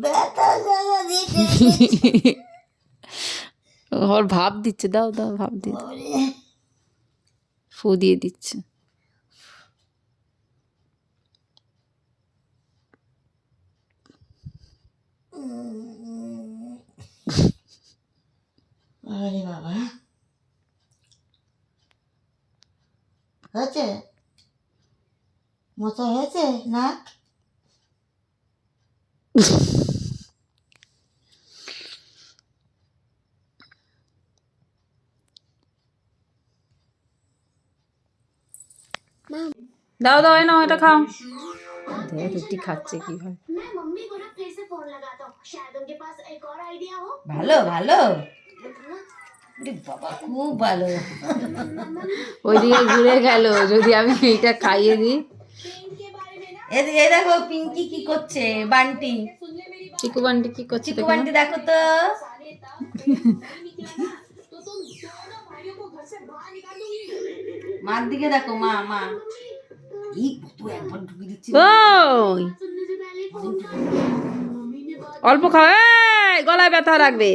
ব্যথা জায়গা দিতে ওর ভাব দিচ্ছে, দাও দাও ভাব দিয়ে দাও। ফু দিয়ে দিচ্ছে। আরে বাবা, হয়েছে মতো হয়েছে না? দাও দাও, এই নাও এটা খাও। রুটি খাচ্ছে কিভাবে। ভালো ভালো, বাবা খুব ভালো। ওইদিকে ঘুরে গেল, যদি আমি এইটা খাইয়ে দিই। এদিকে দেখো পিঙ্কি কি করছে, বান্টি চিকু বান্টি কি করছে চিকু দেখো বান্টি দেখো তো। মার দিকে দেখো, মা মা এই কত একবার ঢুকে দিচ্ছে। ওই অল্প খাও, এই গলায় ব্যথা রাখবে।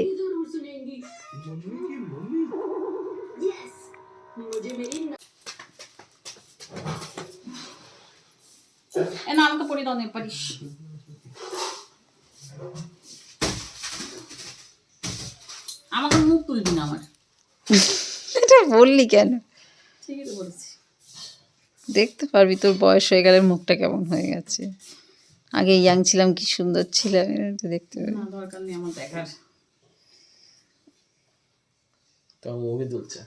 না আমাকে পড়ি দাও, নেই পারিস। আমাকে মুখ তুলবি না আমার। এটা বললি কেন? ঠিকই তো বলছি। দেখতে পারবি তোর বয়স হয়ে গেলে মুখটা কেমন হয়ে গেছে। আগে ইয়াং ছিলাম, কি সুন্দর ছিলাম, দেখতে পারবি। না দরকার নেই আমার দেখার। তো মুভি তুলছে।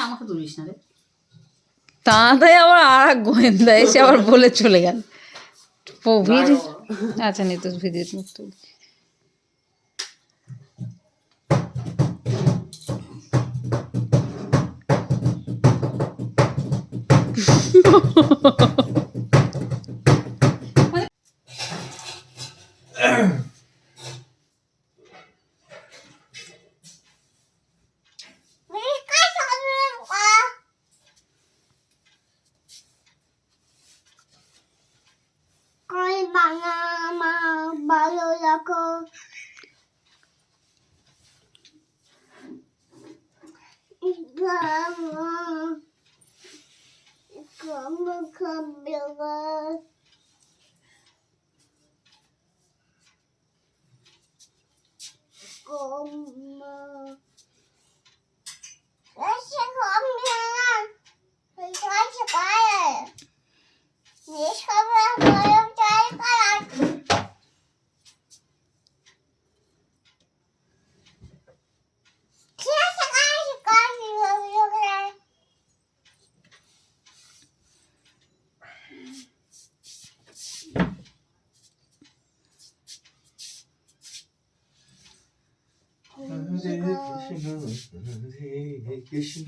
আমাকে তুলিস না রে। তাই আবার আর এক গোয়েন্দা এসে আবার বলে চলে গেল। আচ্ছা নে তো ভিডিও মুখ তুলি। ভালো রাখো। Kৃষ্ণ